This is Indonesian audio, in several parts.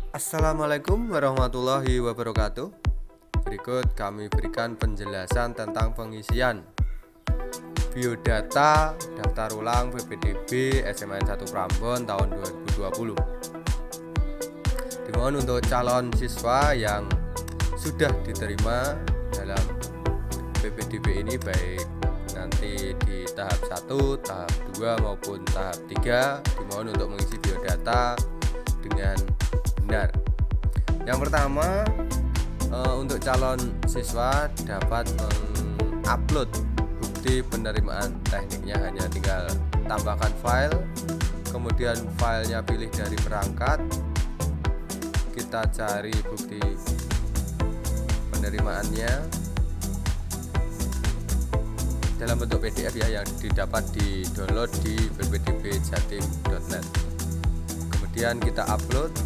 Assalamualaikum warahmatullahi wabarakatuh. Berikut kami berikan penjelasan tentang pengisian biodata daftar ulang PPDB SMN 1 Prambon tahun 2020. Dimohon untuk calon siswa yang sudah diterima dalam PPDB ini, baik nanti di tahap 1, tahap 2 maupun tahap 3, dimohon untuk mengisi biodata dengan benar. Yang pertama, untuk calon siswa dapat mengupload bukti penerimaan tekniknya, hanya tinggal tambahkan file, kemudian filenya pilih dari perangkat, kita cari bukti penerimaannya dalam bentuk PDF yang didapat di download di ppdbjatim.net. Kemudian kita upload.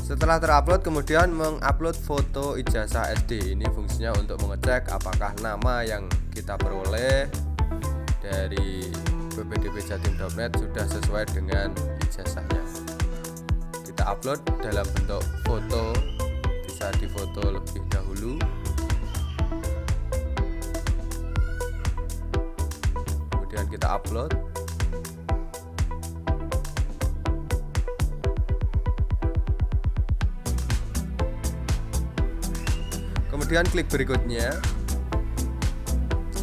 Setelah terupload, kemudian mengupload foto ijazah SD. Ini fungsinya untuk mengecek apakah nama yang kita peroleh dari ppdbjatim.net sudah sesuai dengan ijazahnya. Kita upload dalam bentuk foto, bisa difoto lebih dahulu. Kemudian kita upload. Kemudian klik berikutnya.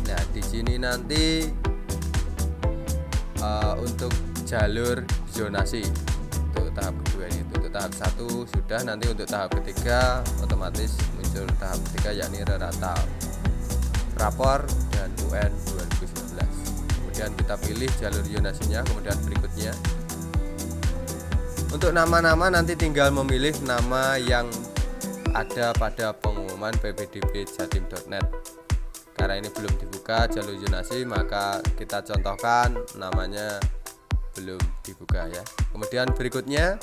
Nah, di sini nanti untuk jalur zonasi untuk tahap kedua ini. Untuk tahap 1 sudah, nanti untuk tahap ketiga otomatis muncul tahap ketiga, yakni rata rapor dan UN 2019. Kemudian kita pilih jalur zonasinya. Kemudian berikutnya, untuk nama-nama nanti tinggal memilih nama yang ada pada pengumuman ppdbjatim.net. Karena ini belum dibuka jalur zonasi, maka kita contohkan namanya belum dibuka ya. Kemudian berikutnya,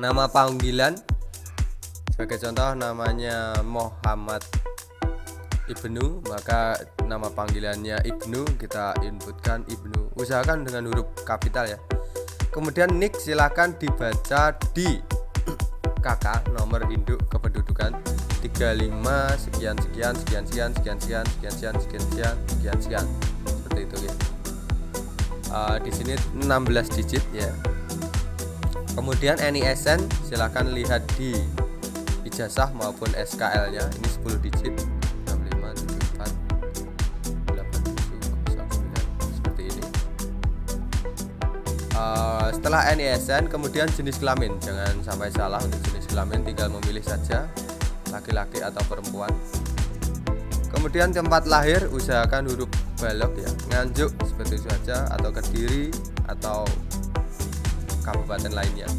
nama panggilan. Sebagai contoh namanya Muhammad Ibnu, maka nama panggilannya Ibnu, kita inputkan Ibnu. Usahakan dengan huruf kapital ya. Kemudian nick silakan dibaca di kakak nomor induk kependudukan 35 sekian sekian sekian sekian sekian sekian sekian sekian sekian sekian sekian sekian, seperti itu ya. Di sini 16 digit ya. Kemudian NISN silakan lihat di ijazah maupun SKL-nya, ini 10 digit 65748709, seperti ini. Setelah NISN, kemudian jenis kelamin, jangan sampai salah. Untuk jenis kelamin tinggal memilih saja laki-laki atau perempuan. Kemudian tempat lahir, usahakan huruf balok ya, Nganjuk seperti itu saja, atau Kediri atau kabupaten lainnya.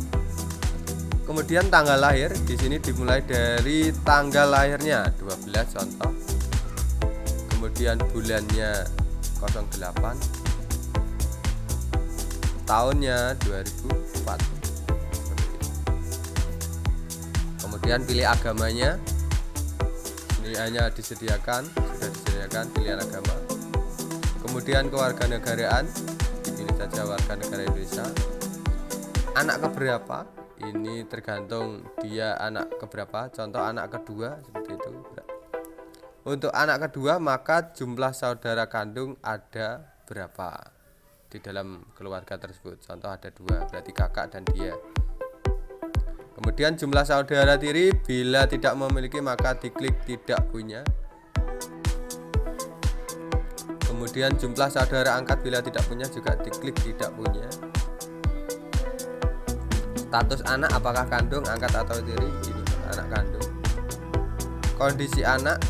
Kemudian tanggal lahir, di sini dimulai dari tanggal lahirnya 12 contoh. Kemudian bulannya 08, tahunnya 2004. Kemudian pilih agamanya. Ini hanya sudah disediakan pilihan agama. Kemudian kewarganegaraan, pilih saja warga negara Indonesia. Anak keberapa? Ini tergantung dia anak keberapa. Contoh anak kedua, seperti itu. Untuk anak kedua, maka jumlah saudara kandung ada berapa di dalam keluarga tersebut. Contoh ada 2, berarti kakak dan dia. Kemudian jumlah saudara tiri, bila tidak memiliki maka diklik tidak punya. Kemudian jumlah saudara angkat, bila tidak punya juga diklik tidak punya. Status anak, apakah kandung, angkat atau tiri? Ini anak kandung. Kondisi anak,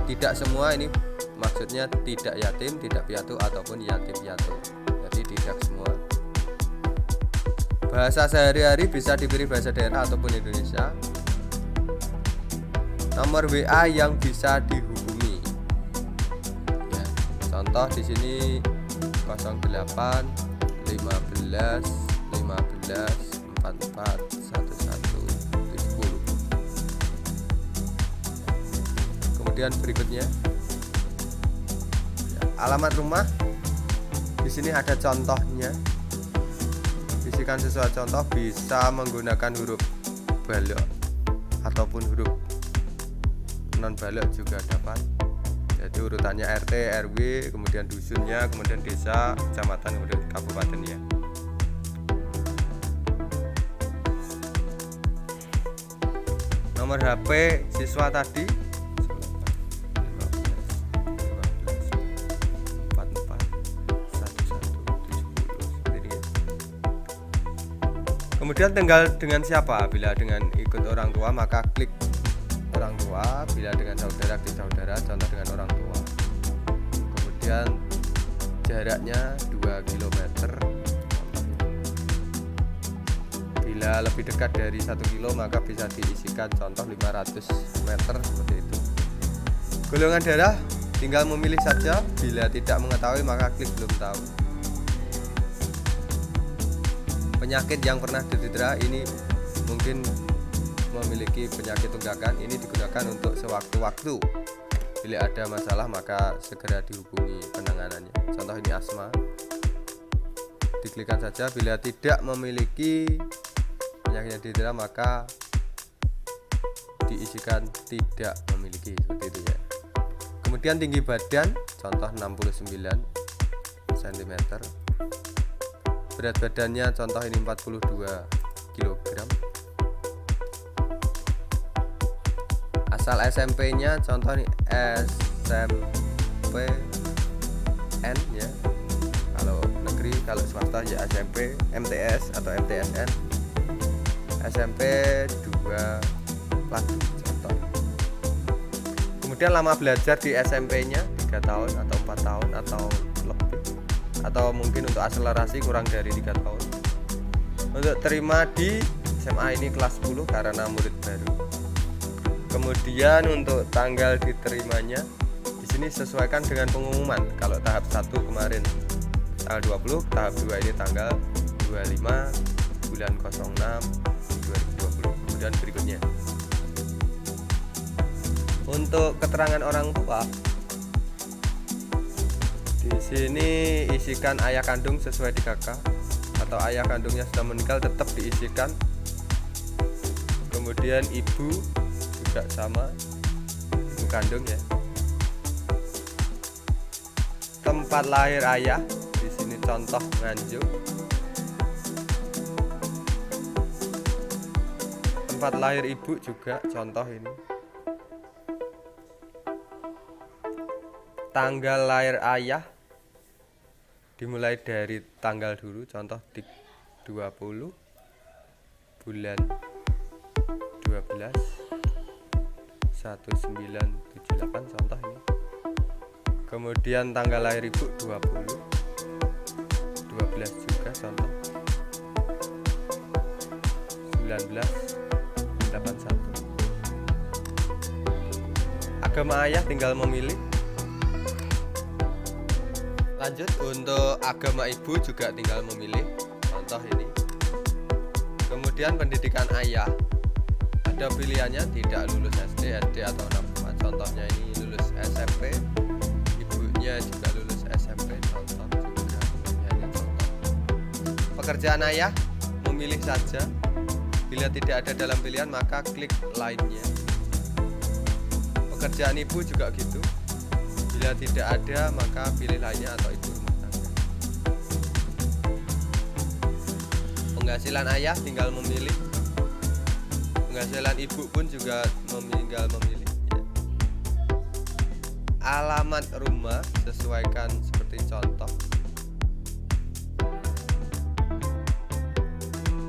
tidak semua, ini maksudnya tidak yatim, tidak piatu ataupun yatim piatu. Jadi tidak semua. Bahasa sehari-hari bisa dipilih bahasa daerah ataupun Indonesia. Nomor WA yang bisa dihubungi. Ya, contoh di sini 08 15 15 44 11 70. Kemudian berikutnya, ya, alamat rumah Di sini ada contohnya. Isikan sesuai contoh, bisa menggunakan huruf balok ataupun huruf non balok juga dapat. Jadi urutannya RT, RW, kemudian dusunnya, kemudian desa, kecamatan, kemudian kabupatennya. Nomor HP siswa tadi 11 Kemudian tinggal dengan siapa. Bila dengan ikut orang tua maka klik orang tua. Bila dengan saudara klik saudara, contoh dengan orang tua. Kemudian jaraknya 2 km. Bila lebih dekat dari 1 kilo maka bisa diisikan contoh 500 meter seperti itu. Golongan darah tinggal memilih saja. Bila tidak mengetahui maka klik belum tahu. Penyakit yang pernah didera, ini mungkin memiliki penyakit tunggakan, ini digunakan untuk sewaktu-waktu. Bila ada masalah maka segera dihubungi penanganannya. Contoh ini asma, diklikkan saja. Bila tidak memiliki penyakit yang didera maka diisikan tidak memiliki, seperti itu ya. Kemudian tinggi badan, contoh 69 cm. Berat badannya contoh ini 42 kg. Asal SMP-nya contoh ini SMPN ya. Kalau negeri, kalau swasta ya SMP, MTS atau MTSN. SMP 2 lagi contoh. Kemudian lama belajar di SMP-nya 3 tahun atau 4 tahun atau lebih, atau mungkin untuk akselerasi kurang dari 3 tahun. Untuk terima di SMA ini kelas 10 karena murid baru. Kemudian untuk tanggal diterimanya di sini sesuaikan dengan pengumuman. Kalau tahap 1 kemarin tanggal 20, tahap 2 ini tanggal 25 bulan 06 2020. Kemudian berikutnya untuk keterangan orang tua, di sini isikan ayah kandung sesuai di kakak, atau ayah kandungnya sudah meninggal tetap diisikan. Kemudian ibu juga sama, ibu kandung ya. Tempat lahir ayah, di sini contoh Nganjuk. Tempat lahir ibu juga contoh ini. Tanggal lahir ayah dimulai dari tanggal dulu, contoh 20 bulan 12 1978 contoh ini. Kemudian tanggal lahir ibu 20 12 juga contoh 1981. Agama ayah tinggal memilih. Lanjut, untuk agama ibu juga tinggal memilih, contoh ini. Kemudian pendidikan ayah ada pilihannya, tidak lulus SD, SD atau 64. Contohnya ini lulus SMP, ibunya juga lulus SMP, contoh juga hanya contoh. Pekerjaan ayah memilih saja. Bila tidak ada dalam pilihan maka klik lainnya. Pekerjaan ibu juga gitu. Bila tidak ada maka pilih lainnya atau ibu rumah tangga. Penghasilan ayah tinggal memilih. Penghasilan ibu pun juga tinggal memilih ya. Alamat rumah sesuaikan seperti contoh.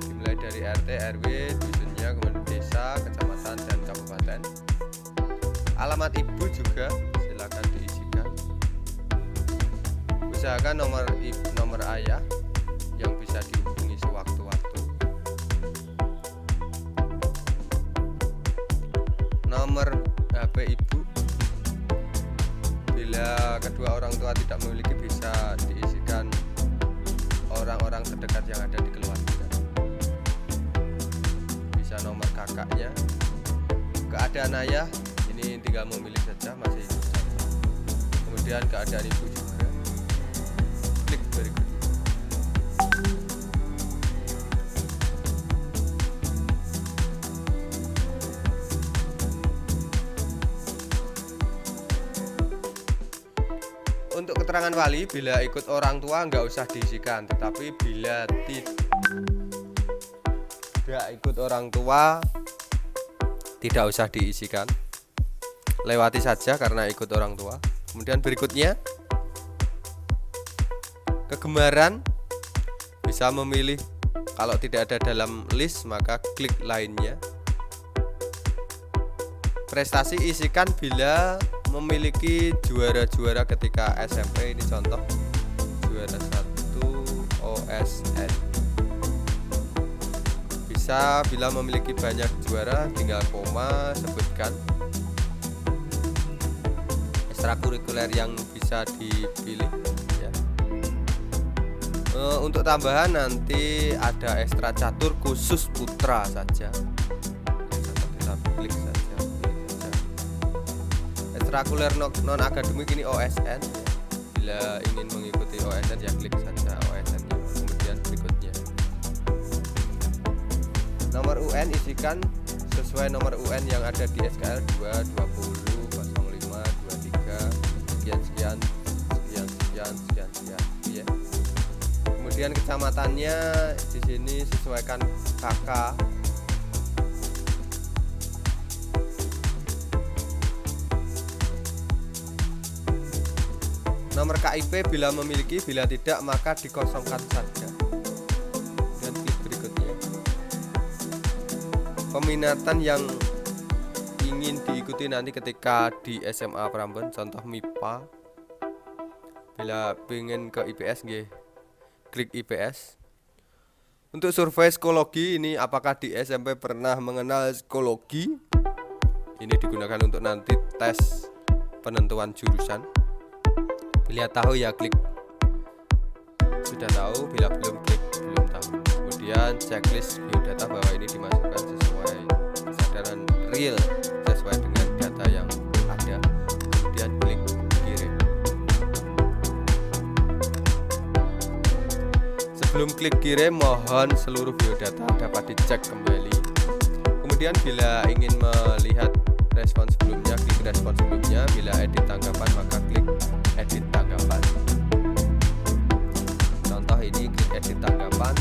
Dimulai dari RT, RW, dusunnya, kemudian desa, kecamatan, dan kabupaten. Alamat ibu juga silakan diisikan. Usahakan nomor ayah yang bisa dihubungi sewaktu-waktu. Nomor HP ibu, bila kedua orang tua tidak memiliki bisa diisikan orang-orang terdekat yang ada di keluarga. Bisa nomor kakaknya. Keadaan ayah ini tinggal memilih saja, masih hidup saja. Kemudian keadaan ibu juga, klik berikutnya. Untuk keterangan wali, bila ikut orang tua nggak usah diisikan, tetapi bila tidak ikut orang tua tidak usah diisikan, lewati saja karena ikut orang tua. Kemudian berikutnya, kegemaran bisa memilih, kalau tidak ada dalam list maka klik lainnya. Prestasi isikan bila memiliki juara-juara ketika SMP, ini contoh juara 1 OSN. Bisa bila memiliki banyak juara, tinggal koma sebutkan. Ekstrakurikuler yang bisa dipilih ya. Untuk tambahan nanti ada ekstra catur khusus putra saja. Kita klik saja. Ekstrakurikuler non akademik ini OSN ya. Bila ingin mengikuti OSN ya klik saja OSN -nya. Kemudian berikutnya, nomor UN isikan sesuai nomor UN yang ada di SKL 2 20 05 23 sekian ya. Kemudian kecamatannya di sini sesuaikan KK. Nomor KIP bila memiliki, bila tidak maka dikosongkan saja. Dan klik berikutnya. Peminatan yang ingin diikuti nanti ketika di SMA Prambon, contoh MIPA. Bila ingin ke IPS klik IPS. Untuk survei psikologi ini, apakah di SMP pernah mengenal psikologi? Ini digunakan untuk nanti tes penentuan jurusan. Bila tahu ya klik sudah tahu, bila belum klik belum tahu. Kemudian checklist biodata bahwa ini dimasukkan sesuai kesadaran real, sesuai dengan data yang ada. Kemudian klik kirim. Sebelum klik kirim, mohon seluruh biodata dapat dicek kembali. Kemudian bila ingin melihat respon sebelumnya, klik respon sebelumnya. Bila edit tanggapan maka klik edit tanggapan. Contoh ini klik edit tanggapan.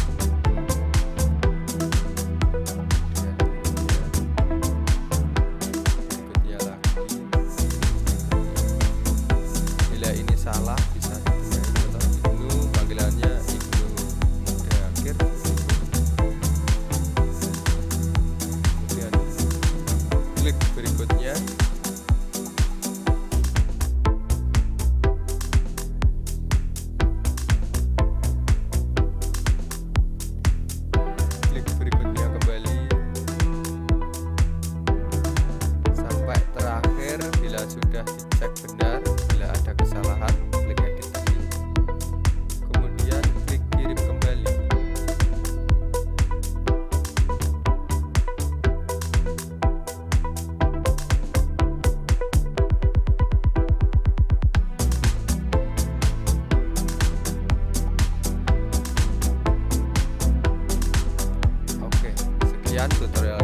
Berikutnya lagi. Bila ini salah bisa dibenahi. Contoh Ibnu, panggilannya Ibnu Dakir. Kemudian klik berikutnya. Sudah dicek benar, bila ada kesalahan klik edit tadi. Kemudian klik kirim kembali. Oke, sekian tutorial